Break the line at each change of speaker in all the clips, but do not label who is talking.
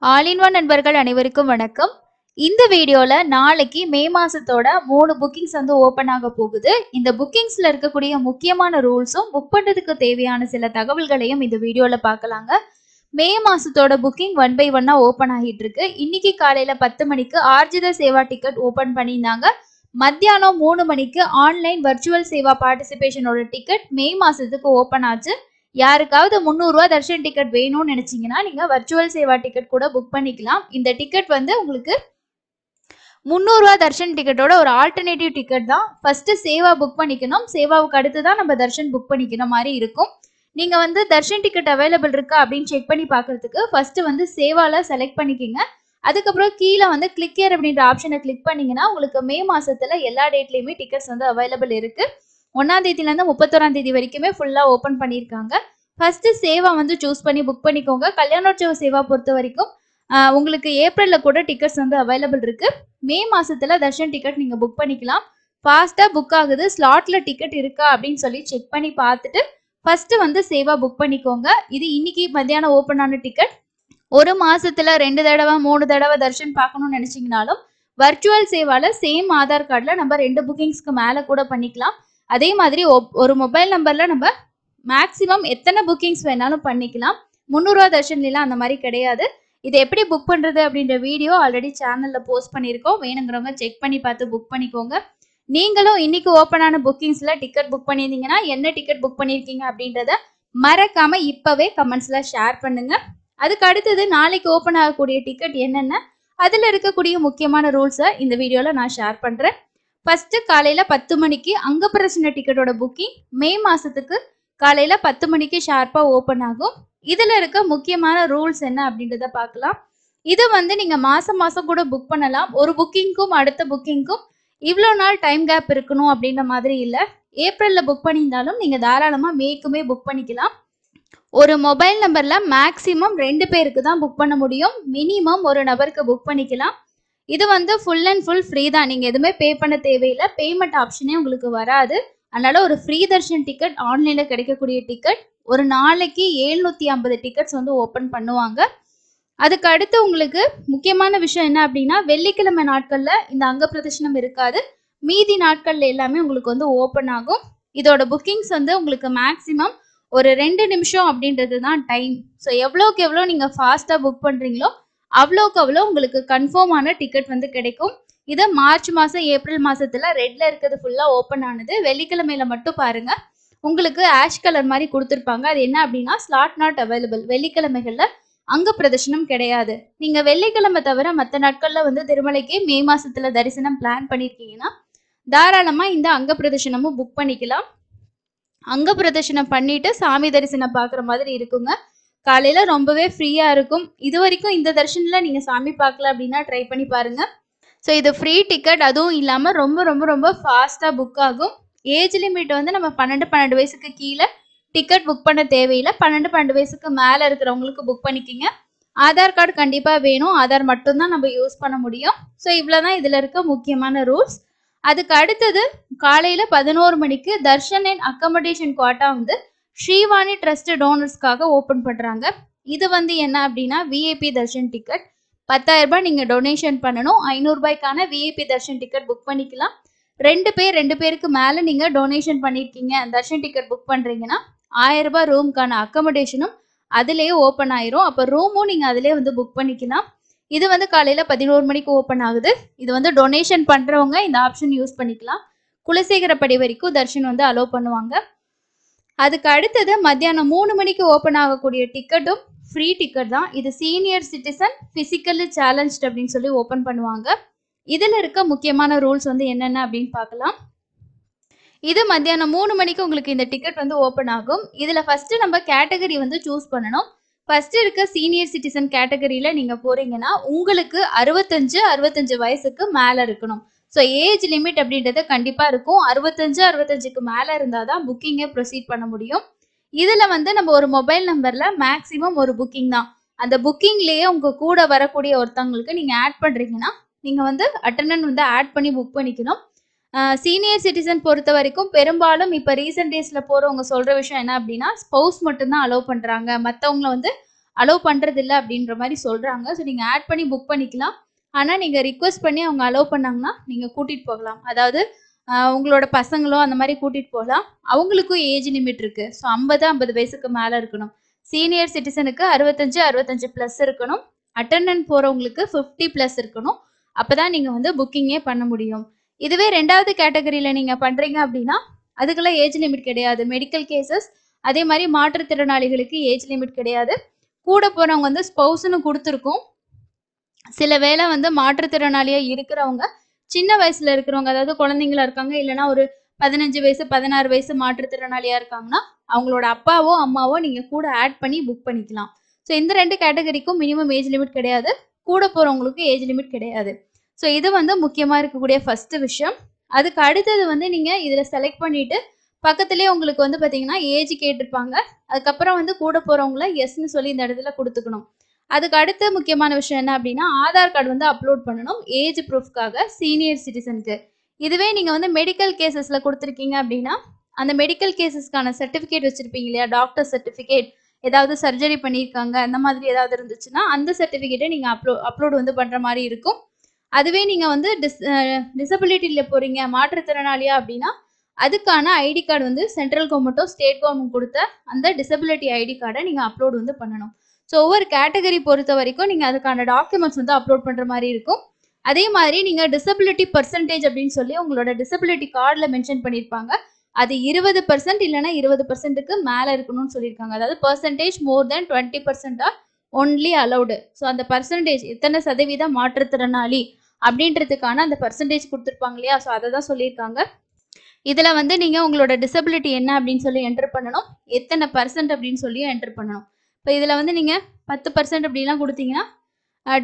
All in one நண்பர்கள் அனைவருக்கும் வணக்கம். இந்த வீடியோல நாளைக்கு மே மாசத்தோட 3 புக்கிங்ஸ் வந்து ஓபன் ஆக போகுது. இந்த புக்கிங்ஸ்ல இருக்கக்கூடிய முக்கியமான ரூல்ஸும் புக் பண்றதுக்கு தேவையான சில தகவல்களையும் இந்த வீடியோல பார்க்கலாங்க. மே மாசத்தோட புக்கிங் 1 by 1 ஓபன் ஆகிட்டு இருக்கு. இன்னைக்கு காலையில 10 மணிக்கு ஆர்ஜித சேவா டிக்கெட் ஓபன் பண்ணியிருந்தாங்க. மத்தியானம் 3 மணிக்கு ஆன்லைன் வர்ச்சுவல் சேவா பார்ட்டிசிபேஷனோட டிக்கெட் மே மாசத்துக்கு ஓபன் ஆச்சு. யாருக்காவது 300 ரூபாய் தர்ஷன் டிக்கெட் வேணும்னு நினைச்சீங்கன்னா நீங்க வர்ச்சுவல் சேவா டிக்கெட் கூட புக் பண்ணிக்கலாம். இந்த டிக்கெட் வந்து உங்களுக்கு 300 ரூபாய் தர்ஷன் டிக்கெட்டோட ஒரு ஆல்டர்னேட்டிவ் டிக்கெட் தான். ஃபர்ஸ்ட் சேவா புக் பண்ணிக்கணும். சேவாவுக்கு அடுத்து தான் நம்ம தர்ஷன் புக் பண்ணிக்கிற மாதிரி இருக்கும். நீங்க வந்து தர்ஷன் டிக்கெட் அவைலபிள் இருக்கா அப்படின்னு செக் பண்ணி பார்க்கறதுக்கு ஃபர்ஸ்ட் வந்து சேவால செலக்ட் பண்ணிக்கிங்க. அதுக்கப்புறம் கீழே வந்து கிளிக் ஹியர் அப்படின்ற ஆப்ஷனை கிளிக் பண்ணீங்கன்னா உங்களுக்கு மே மாசத்துல எல்லா டேட்லயுமே டிக்கெட்ஸ் வந்து அவைலபிள் இருக்கு. 1ஆம் தேதியிலேருந்து 31ஆம் தேதி வரைக்குமே ஃபுல்லாக ஓப்பன் பண்ணியிருக்காங்க. ஃபர்ஸ்ட் சேவா வந்து சூஸ் பண்ணி புக் பண்ணிக்கோங்க. கல்யாணோற்சவ சேவா பொறுத்த வரைக்கும் உங்களுக்கு ஏப்ரலில் கூட டிக்கெட்ஸ் வந்து அவைலபிள் இருக்கு. மே மாசத்துல தர்ஷன் டிக்கெட் நீங்கள் புக் பண்ணிக்கலாம். ஃபாஸ்ட்டாக புக் ஆகுது. ஸ்லாட்ல டிக்கெட் இருக்கா அப்படின்னு சொல்லி செக் பண்ணி பார்த்துட்டு ஃபர்ஸ்ட் வந்து சேவா புக் பண்ணிக்கோங்க. இது இன்னைக்கு மத்தியானம் ஓப்பன் ஆன டிக்கெட். ஒரு மாசத்துல 2 தடவை 3 தடவை தர்ஷன் பார்க்கணும்னு நினைச்சீங்கனாலும் வர்ச்சுவல் சேவால சேம் ஆதார் கார்டில் நம்ம 2 புக்கிங்ஸ்க்கு மேலே கூட பண்ணிக்கலாம். அதே மாதிரி ஒரு மொபைல் நம்பர்ல நம்ம மேக்ஸிமம் எத்தனை புக்கிங்ஸ் வேணாலும் பண்ணிக்கலாம். 300 ரூபா தர்ஷன்லாம் அந்த மாதிரி கிடையாது. இதை எப்படி புக் பண்றது அப்படின்ற வீடியோ ஆல்ரெடி சேனல்ல போஸ்ட் பண்ணியிருக்கோம். வேணுங்கிறவங்க செக் பண்ணி பார்த்து புக் பண்ணிக்கோங்க. நீங்களும் இன்னைக்கு ஓப்பனான புக்கிங்ஸ்ல டிக்கெட் புக் பண்ணியிருந்தீங்கன்னா என்ன டிக்கெட் புக் பண்ணியிருக்கீங்க அப்படின்றத மறக்காம இப்பவே கமெண்ட்ஸ்ல ஷேர் பண்ணுங்க. அதுக்கு அடுத்தது நாளைக்கு ஓப்பன் ஆகக்கூடிய டிக்கெட் என்னென்ன, அதுல இருக்கக்கூடிய முக்கியமான ரூல்ஸை இந்த வீடியோல நான் ஷேர் பண்றேன். ஃபர்ஸ்ட் காலையில 10 மணிக்கு அங்கப்பிரதர்ஷன டிக்கெட்டோட புக்கிங் மே மாசத்துக்கு காலையில 10 மணிக்கு ஷார்ப்பா ஓப்பன் ஆகும். இதுல இருக்க முக்கியமான ரூல்ஸ் என்ன அப்படின்றத பார்க்கலாம். இது வந்து நீங்க மாசம் மாசம் கூட புக் பண்ணலாம். ஒரு புக்கிங்க்கும் அடுத்த புக்கிங்க்கும் இவ்வளோ நாள் டைம் கேப் இருக்கணும் அப்படின்ற மாதிரி இல்லை. ஏப்ரல்ல புக் பண்ணியிருந்தாலும் நீங்க தாராளமா மேக்குமே புக் பண்ணிக்கலாம். ஒரு மொபைல் நம்பர்ல மேக்சிமம் 2 பேருக்கு தான் புக் பண்ண முடியும். மினிமம் ஒரு நபருக்கு புக் பண்ணிக்கலாம். இது வந்து ஃபுல் அண்ட் ஃபுல் ஃப்ரீ தான். நீங்கள் எதுவுமே பே பண்ண தேவையில்லை. பேமெண்ட் ஆப்ஷனே உங்களுக்கு வராது. அதனால ஒரு ஃப்ரீ தர்ஷன் டிக்கெட் ஆன்லைனில் கிடைக்கக்கூடிய டிக்கெட். ஒரு நாளைக்கு 750 டிக்கெட்ஸ் வந்து ஓப்பன் பண்ணுவாங்க. அதுக்கு அடுத்து உங்களுக்கு முக்கியமான விஷயம் என்ன அப்படின்னா, வெள்ளிக்கிழமை நாட்களில் இந்த அங்க பிரதர்ஷனம் இருக்காது. மீதி நாட்கள்ல எல்லாமே உங்களுக்கு வந்து ஓப்பன் ஆகும். இதோட புக்கிங்ஸ் வந்து உங்களுக்கு மேக்ஸிமம் ஒரு 2 நிமிஷம் அப்படின்றது தான் டைம். ஸோ எவ்வளோக்கு எவ்வளோ நீங்கள் ஃபாஸ்ட்டாக புக் பண்ணுறீங்களோ அவ்வளோக்கு அவ்வளோ உங்களுக்கு கன்ஃபார்மான டிக்கெட் வந்து கிடைக்கும். இது மார்ச் மாதம் ஏப்ரல் மாதத்தில் ரெட்ல இருக்கிறது ஃபுல்லாக ஓப்பன் ஆனது. வெள்ளிக்கிழமையில மட்டும் பாருங்க உங்களுக்கு ஆஷ் கலர் மாதிரி கொடுத்துருப்பாங்க. அது என்ன அப்படின்னா ஸ்லாட் நாட் அவைலபிள். வெள்ளிக்கிழமைகளில் அங்க பிரதர்ஷனம் கிடையாது. நீங்கள் வெள்ளிக்கிழமை தவிர மற்ற நாட்களில் வந்து திருமலைக்கு மே மாசத்துல தரிசனம் பிளான் பண்ணியிருக்கீங்கன்னா தாராளமாக இந்த அங்க பிரதர்ஷனமும் புக் பண்ணிக்கலாம். அங்க பிரதர்ஷனம் பண்ணிட்டு சாமி தரிசனம் பார்க்குற மாதிரி இருக்குங்க. காலையில ரொம்பவே ஃப்ரீயா இருக்கும். இது வரைக்கும் இந்த தர்ஷன்ல நீங்க சாமி பார்க்கல அப்படின்னா ட்ரை பண்ணி பாருங்க. ஸோ இது ஃப்ரீ டிக்கெட். அதுவும் இல்லாம ரொம்ப ரொம்ப ரொம்ப ஃபாஸ்டா புக் ஆகும். ஏஜ் லிமிட் வந்து நம்ம 12 வயசுக்கு கீழே டிக்கெட் புக் பண்ண தேவையில்லை. 12 வயசுக்கு மேல இருக்கிறவங்களுக்கு புக் பண்ணிக்கிங்க. ஆதார் கார்டு கண்டிப்பா வேணும். ஆதார் மட்டும்தான் நம்ம யூஸ் பண்ண முடியும். ஸோ இவ்வளவுதான் இதுல இருக்க முக்கியமான ரூல்ஸ். அதுக்கு அடுத்தது காலையில 11 மணிக்கு தர்ஷன் அண்ட் அக்கமடேஷன் குவாட்டா வந்து ஸ்ரீவாணி ட்ரஸ்ட் டோனர்ஸ்க்காக ஓப்பன் பண்ணுறாங்க. இது வந்து என்ன அப்படின்னா விஐபி தர்ஷன் டிக்கெட் 10,000 ரூபாய் நீங்கள் டொனேஷன் பண்ணணும். 500 ரூபாய்க்கான விஐபி தர்ஷன் டிக்கெட் புக் பண்ணிக்கலாம். 2 பேருக்கு மேலே நீங்கள் டொனேஷன் பண்ணியிருக்கீங்க தர்ஷன் டிக்கெட் புக் பண்ணுறீங்கன்னா 1000 ரூபாய் ரூமுக்கான அக்கமடேஷனும் அதுலேயே ஓப்பன் ஆயிரும். அப்போ ரூமும் நீங்கள் அதிலே வந்து புக் பண்ணிக்கலாம். இது வந்து காலையில் 11 மணிக்கு ஓப்பன் ஆகுது. இது வந்து டொனேஷன் பண்ணுறவங்க இந்த ஆப்ஷன் யூஸ் பண்ணிக்கலாம். குலசேகரப்படி வரைக்கும் தர்ஷன் வந்து அலோவ் பண்ணுவாங்க. அதுக்கு அடுத்தது மத்தியானம் 3 மணிக்கு ஓப்பன் ஆகக்கூடிய டிக்கெட்டும் ஃப்ரீ டிக்கெட் தான். இது சீனியர் சிட்டிசன் பிசிக்கலி சேலஞ்ச்ட் அப்படின்னு சொல்லி ஓப்பன் பண்ணுவாங்க. இதில் இருக்க முக்கியமான ரூல்ஸ் வந்து என்னென்ன அப்படின்னு பார்க்கலாம். இது மத்தியானம் 3 மணிக்கு உங்களுக்கு இந்த டிக்கெட் வந்து ஓப்பன் ஆகும். இதில் ஃபர்ஸ்ட் நம்ம கேட்டகரி வந்து சூஸ் பண்ணணும். ஃபர்ஸ்ட் இருக்க சீனியர் சிட்டிசன் கேட்டகரியில் நீங்கள் போறீங்கன்னா உங்களுக்கு 65 வயசுக்கு மேலே இருக்கணும். ஸோ ஏஜ் லிமிட் அப்படின்றது கண்டிப்பாக இருக்கும். 65க்கு மேலே இருந்தால் தான் புக்கிங்கை ப்ரொசீட் பண்ண முடியும். இதில் வந்து நம்ம ஒரு மொபைல் நம்பரில் மேக்ஸிமம் ஒரு புக்கிங் தான். அந்த புக்கிங்லேயே உங்கள் கூட வரக்கூடிய ஒருத்தவங்களுக்கு நீங்கள் ஆட் பண்ணுறீங்கன்னா நீங்கள் வந்து அட்டண்டன்ட் வந்து ஆட் பண்ணி புக் பண்ணிக்கணும். சீனியர் சிட்டிசன் பொறுத்த வரைக்கும் பெரும்பாலும் இப்போ ரீசெண்ட் டேஸில் போகிறவங்க சொல்கிற விஷயம் என்ன அப்படின்னா ஸ்பௌஸ் மட்டும்தான் அலோவ் பண்ணுறாங்க. மற்றவங்கள வந்து அலோவ் பண்றது இல்ல அப்படின்ற மாதிரி சொல்றாங்க. ஸோ நீங்க ஆட் பண்ணி புக் பண்ணிக்கலாம். ஆனா நீங்க ரிக்வெஸ்ட் பண்ணி அவங்க அலோவ் பண்ணாங்கன்னா நீங்க கூட்டிட்டு போகலாம். அதாவது உங்களோட பசங்களோ அந்த மாதிரி கூட்டிட்டு போகலாம். அவங்களுக்கும் ஏஜ் லிமிட் இருக்கு. ஸோ 50 வயசுக்கு மேல இருக்கணும். சீனியர் சிட்டிசனுக்கு 65 பிளஸ் இருக்கணும். அட்டெண்டன்ட் போறவங்களுக்கு 50 பிளஸ் இருக்கணும். அப்பதான் நீங்க வந்து புக்கிங்கே பண்ண முடியும். இதுவே 2வது கேட்டகரியில நீங்க பண்றீங்க அப்படின்னா அதுக்கெல்லாம் ஏஜ் லிமிட் கிடையாது. மெடிக்கல் கேசஸ் அதே மாதிரி மாற்றுத்திறனாளிகளுக்கு ஏஜ் லிமிட் கிடையாது. கூட போறவங்க வந்து ஸ்பௌஸ்னு கொடுத்துருக்கோம். சில வேளை வந்து மாற்றுத்திறனாளியா இருக்கிறவங்க சின்ன வயசுல இருக்கிறவங்க, அதாவது குழந்தைங்களா இருக்காங்க, இல்லைன்னா ஒரு 15 வயசு 16 வயசு மாற்றுத்திறனாளியா இருக்காங்கன்னா அவங்களோட அப்பாவோ அம்மாவோ நீங்க கூட ஆட் பண்ணி புக் பண்ணிக்கலாம். ஸோ இந்த 2 கேட்டகரிக்கும் மினிமம் ஏஜ் லிமிட் கிடையாது. கூட போறவங்களுக்கு ஏஜ் லிமிட் கிடையாது. ஸோ இது வந்து முக்கியமா இருக்கக்கூடிய ஃபர்ஸ்ட் விஷயம். அதுக்கு அடுத்தது வந்து நீங்க இதுல செலக்ட் பண்ணிட்டு பக்கத்துலேயே உங்களுக்கு வந்து பார்த்தீங்கன்னா ஏஜ் கேட்டிருப்பாங்க. அதுக்கப்புறம் வந்து கூட போறவங்கள எஸ்ன்னு சொல்லி இந்த இடத்துல கொடுத்துக்கணும். அதுக்கு அடுத்த முக்கியமான விஷயம் என்ன அப்படின்னா ஆதார் கார்டு வந்து அப்லோட் பண்ணணும் ஏஜ் ப்ரூஃப்காக சீனியர் சிட்டிசனுக்கு. இதுவே நீங்க வந்து மெடிக்கல் கேசஸ்ல கொடுத்துருக்கீங்க அப்படின்னா அந்த மெடிக்கல் கேசஸ்க்கான சர்டிஃபிகேட் வச்சிருப்பீங்க இல்லையா, டாக்டர் சர்டிஃபிகேட், ஏதாவது சர்ஜரி பண்ணியிருக்காங்க அந்த மாதிரி ஏதாவது இருந்துச்சுன்னா அந்த சர்டிஃபிகேட்டை நீங்க அப்லோட் வந்து பண்ற மாதிரி இருக்கும். அதுவே நீங்க வந்து டிசபிலிட்டியில போறீங்க மாற்றுத்திறனாளியா அப்படின்னா அதுக்கான ஐடி கார்டு வந்து சென்ட்ரல் கவர்மெண்ட்டோ ஸ்டேட் கவர்மெண்ட் கொடுத்த அந்த டிசபிலிட்டி ஐடி கார்டை நீங்க அப்லோட் வந்து பண்ணணும். ஸோ ஒவ்வொரு கேட்டகரி பொறுத்த வரைக்கும் நீங்க அதுக்கான டாக்குமெண்ட்ஸ் வந்து அப்லோட் பண்ற மாதிரி இருக்கும். அதே மாதிரி நீங்க டிசபிலிட்டி பர்சன்டேஜ் அப்படின்னு சொல்லி உங்களோட டிசபிலிட்டி கார்டில் மென்ஷன் பண்ணியிருப்பாங்க. அது 20% இல்லைன்னா 20%க்கு மேலே இருக்கணும்னு சொல்லியிருக்காங்க. அதாவது பர்சன்டேஜ் மோர் தென் 20% ஆர் ஒன்லி அலௌடு. ஸோ அந்த பர்சன்டேஜ் எத்தனை சதவீதம் மாற்றுத்திறனாளி அப்படின்றதுக்கான அந்த பர்சன்டேஜ் கொடுத்துருப்பாங்க இல்லையா, ஸோ அதை தான் சொல்லியிருக்காங்க. இதில் வந்து நீங்கள் உங்களோட டிசபிலிட்டி என்ன அப்படின்னு சொல்லி என்டர் பண்ணணும், எத்தனை பர்சன்ட் அப்படின்னு சொல்லி என்டர் பண்ணணும். இப்போ இதில் வந்து நீங்கள் 10% அப்படிலாம் கொடுத்தீங்கன்னா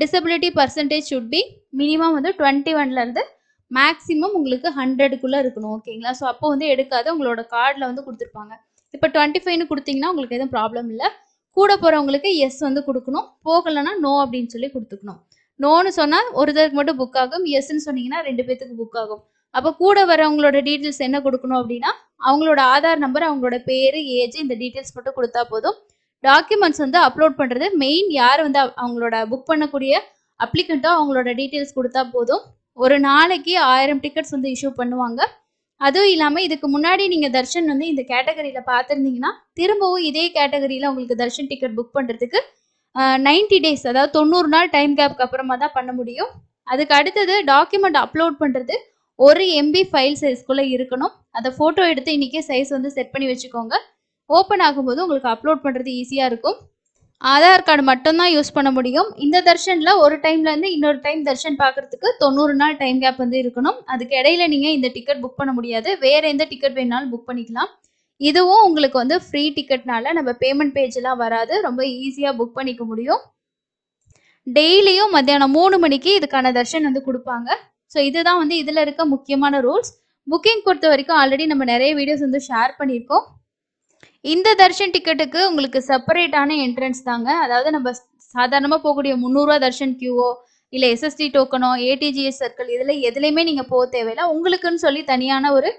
disability percentage should be minimum வந்து 21லேருந்து மேக்ஸிமம் உங்களுக்கு 100க்குள்ளே இருக்கணும். ஓகேங்களா? ஸோ அப்போ வந்து எடுக்காத உங்களோட கார்டில் வந்து கொடுத்துருப்பாங்க. இப்போ 25ன்னு கொடுத்தீங்கன்னா உங்களுக்கு எதுவும் ப்ராப்ளம் இல்லை. கூட போகிறவங்களுக்கு எஸ் வந்து கொடுக்கணும், போகலைன்னா நோ அப்படின்னு சொல்லி கொடுத்துக்கணும். நோன்னு சொன்னால் ஒரு தருக்கு மட்டும் புக் ஆகும், எஸ்ன்னு சொன்னீங்கன்னா 2 பேத்துக்கு புக் ஆகும். அப்போ கூட வரவங்களோட டீட்டெயில்ஸ் என்ன கொடுக்கணும் அப்படின்னா அவங்களோட ஆதார் நம்பர், அவங்களோட பேர், ஏஜ், இந்த டீட்டெயில்ஸ் மட்டும் கொடுத்தா போதும். டாக்குமெண்ட்ஸ் வந்து அப்லோட் பண்ணுறது மெயின் யார் வந்து அவங்களோட புக் பண்ணக்கூடிய அப்ளிகண்ட்டோ அவங்களோட டீட்டெயில்ஸ் கொடுத்தா போதும். ஒரு நாளைக்கு 1000 டிக்கெட்ஸ் வந்து இஷ்யூ பண்ணுவாங்க. அதுவும் இல்லாமல் இதுக்கு முன்னாடி நீங்கள் தர்ஷன் வந்து இந்த கேட்டகரியில் பார்த்துருந்தீங்கன்னா திரும்பவும் இதே கேட்டகரியில் உங்களுக்கு தர்ஷன் டிக்கெட் புக் பண்ணுறதுக்கு 90 டேஸ், அதாவது 90 நாள் டைம் கேப்க்கு அப்புறமா தான் பண்ண முடியும். அதுக்கு அடுத்தது டாக்குமெண்ட் அப்லோட் பண்ணுறது 1 MB ஃபைல் சைஸ்க்குள்ளே இருக்கணும். அதை ஃபோட்டோ எடுத்து இன்றைக்கே சைஸ் வந்து செட் பண்ணி வச்சுக்கோங்க. ஓப்பன் ஆகும்போது உங்களுக்கு அப்லோட் பண்ணுறது ஈஸியாக இருக்கும். ஆதார் கார்டு மட்டும்தான் யூஸ் பண்ண முடியும். இந்த தர்ஷனில் ஒரு டைம்லேருந்து இன்னொரு டைம் தர்ஷன் பார்க்குறதுக்கு 90 நாள் டைம் கேப் வந்து இருக்கணும். அதுக்கு இடையில நீங்கள் இந்த டிக்கெட் புக் பண்ண முடியாது. வேறு எந்த டிக்கெட் வேணாலும் புக் பண்ணிக்கலாம். இதுவும் உங்களுக்கு வந்து ஃப்ரீ டிக்கெட்னால நம்ம பேமெண்ட் பேஜெலாம் வராது, ரொம்ப ஈஸியாக புக் பண்ணிக்க முடியும். டெய்லியும் மத்தியானம் 3 மணிக்கு இதுக்கான தர்ஷன் வந்து கொடுப்பாங்க. ஸோ இதுதான் வந்து இதில் இருக்க முக்கியமான ரூல்ஸ். புக்கிங் பொறுத்த வரைக்கும் ஆல்ரெடி நம்ம நிறைய வீடியோஸ் வந்து ஷேர் பண்ணியிருக்கோம். இந்த தர்ஷன் டிக்கெட்டுக்கு உங்களுக்கு செப்பரேட்டான என்ட்ரன்ஸ் தாங்க. அதாவது நம்ம சாதாரணமாக போகக்கூடிய 300 ரூபா தர்ஷன் கியூவோ இல்லை SST டோக்கனோ ATGS சர்க்கிள் இதில் எதுலேயுமே நீங்கள் போக தேவையில்லை. உங்களுக்குன்னு சொல்லி தனியான ஒரு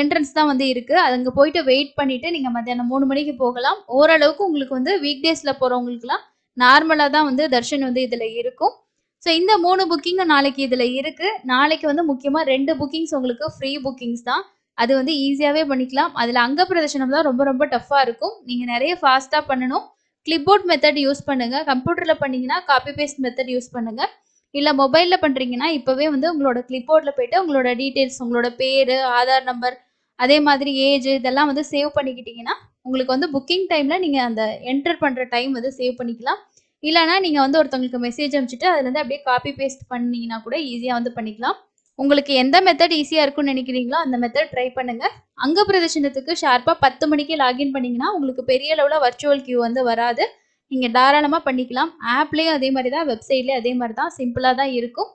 என்ட்ரன்ஸ் தான் வந்து இருக்குது. அது அங்கே போயிட்டு வெயிட் பண்ணிவிட்டு நீங்கள் மத்தியானம் 3 மணிக்கு போகலாம். ஓரளவுக்கு உங்களுக்கு வந்து வீக் டேஸில் போகிறவங்களுக்குலாம் நார்மலாக தான் வந்து தர்ஷன் வந்து இதில் இருக்கும். ஸோ இந்த 3 புக்கிங்கும் நாளைக்கு இதில் இருக்குது. நாளைக்கு வந்து முக்கியமாக 2 புக்கிங்ஸ் உங்களுக்கு ஃப்ரீ புக்கிங்ஸ் தான். அது வந்து ஈஸியாகவே பண்ணிக்கலாம். அதில் அங்க பிரதர்ஷனம் தான் ரொம்ப ரொம்ப டஃப்பாக இருக்கும். நீங்கள் நிறைய ஃபாஸ்ட்டாக பண்ணணும். கிளிப்போர்ட் மெத்தட் யூஸ் பண்ணுங்கள். கம்ப்யூட்டரில் பண்ணிங்கன்னா காப்பி பேஸ்ட் மெத்தட் யூஸ் பண்ணுங்கள். இல்லை மொபைலில் பண்ணுறீங்கன்னா இப்போவே வந்து உங்களோட கிளிப்போர்டில் போய்ட்டு உங்களோட டீட்டெயில்ஸ், உங்களோட பேர், ஆதார் நம்பர், அதே மாதிரி ஏஜ் இதெல்லாம் வந்து சேவ் பண்ணிக்கிட்டிங்கன்னா உங்களுக்கு வந்து புக்கிங் டைமில் நீங்கள் அந்த என்டர் பண்ணுற டைம் வந்து சேவ் பண்ணிக்கலாம். இல்லைனா நீங்கள் வந்து ஒருத்தவங்களுக்கு மெசேஜ் அனுப்பிச்சிட்டு அதுலேருந்து அப்படியே காப்பி பேஸ்ட் பண்ணிங்கன்னா கூட ஈஸியாக வந்து பண்ணிக்கலாம். உங்களுக்கு எந்த மெத்தட் ஈஸியாக இருக்கும்னு நினைக்கிறீங்களோ அந்த மெத்தட் ட்ரை பண்ணுங்கள். அங்க பிரதர்ஷனத்துக்கு ஷார்ப்பாக 10 மணிக்கு லாகின் பண்ணிங்கன்னா உங்களுக்கு பெரிய அளவில் வர்ச்சுவல் கியூ வந்து வராது. நீங்கள் தாராளமாக பண்ணிக்கலாம். ஆப்லேயும் அதே மாதிரி தான், வெப்சைட்லேயும் அதே மாதிரி தான், சிம்பிளாக தான் இருக்கும்.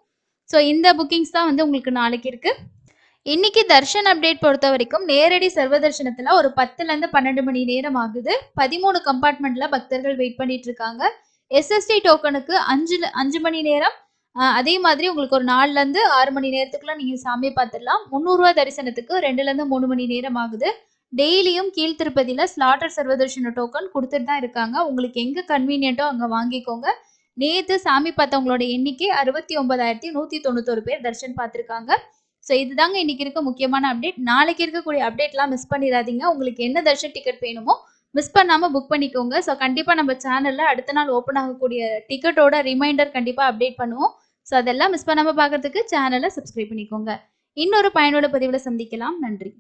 ஸோ இந்த புக்கிங்ஸ் தான் வந்து உங்களுக்கு நாளைக்கு இருக்குது. இன்னைக்கு தர்ஷன் அப்டேட் பொறுத்த வரைக்கும் நேரடி சர்வ தர்ஷனத்தில் ஒரு 10லேருந்து 12 மணி நேரம் ஆகுது. 13 கம்பார்ட்மெண்ட்டில் பக்தர்கள் வெயிட் பண்ணிட்டு இருக்காங்க. SST டோக்கனுக்கு 5 மணி நேரம். அதே மாதிரி உங்களுக்கு ஒரு 4லேருந்து 6 மணி நேரத்துக்குள்ள நீங்கள் சாமியை பார்த்துடலாம். 300 ரூபா தரிசனத்துக்கு 2லேருந்து 3 மணி நேரம் ஆகுது. டெய்லியும் கீழ்த்திருப்பதியில ஸ்லாட்டர் சர்வதர்ஷன டோக்கன் குடுத்துட்டு தான் இருக்காங்க. உங்களுக்கு எங்க கன்வீனியன்ட்டோ அங்க வாங்கிக்கோங்க. நேத்து சாமி பார்த்தவங்களோட எண்ணிக்கை 69,191 பேர் தர்ஷன் பார்த்துருக்காங்க. ஸோ இதுதாங்க இன்னைக்கு இருக்க முக்கியமான அப்டேட். நாளைக்கு இருக்கக்கூடிய அப்டேட்லாம் மிஸ் பண்ணிறாதீங்க. உங்களுக்கு என்ன தர்ஷன் டிக்கெட் வேணுமோ மிஸ் பண்ணாம புக் பண்ணிக்கோங்க. ஸோ கண்டிப்பா நம்ம சேனல்ல அடுத்த நாள் ஓப்பன் ஆகக்கூடிய டிக்கெட்டோட ரிமைண்டர் கண்டிப்பா அப்டேட் பண்ணுவோம். ஸோ அதெல்லாம் மிஸ் பண்ணாம பார்க்கறதுக்கு சேனல சப்ஸ்கிரைப் பண்ணிக்கோங்க. இன்னொரு பயனுள்ள பதிவுல சந்திக்கலாம். நன்றி.